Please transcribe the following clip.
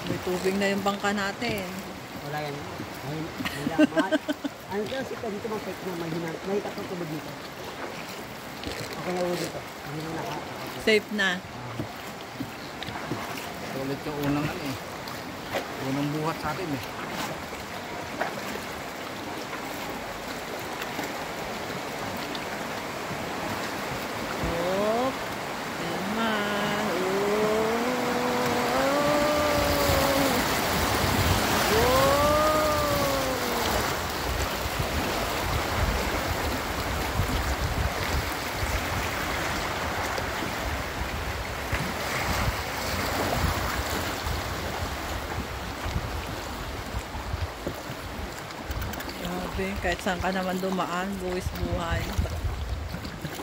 May tubig na yung bangka natin. Wala yan. Ano kaya si dito mga check na may tatlong tubig dito. Okay na ulo dito. Hindi mo naka. Safe na. Ulit yung unang ano eh. Unang buhat sa atin eh. Oh, naman. Grabe, kahit saan ka naman dumaan, buwis buhay.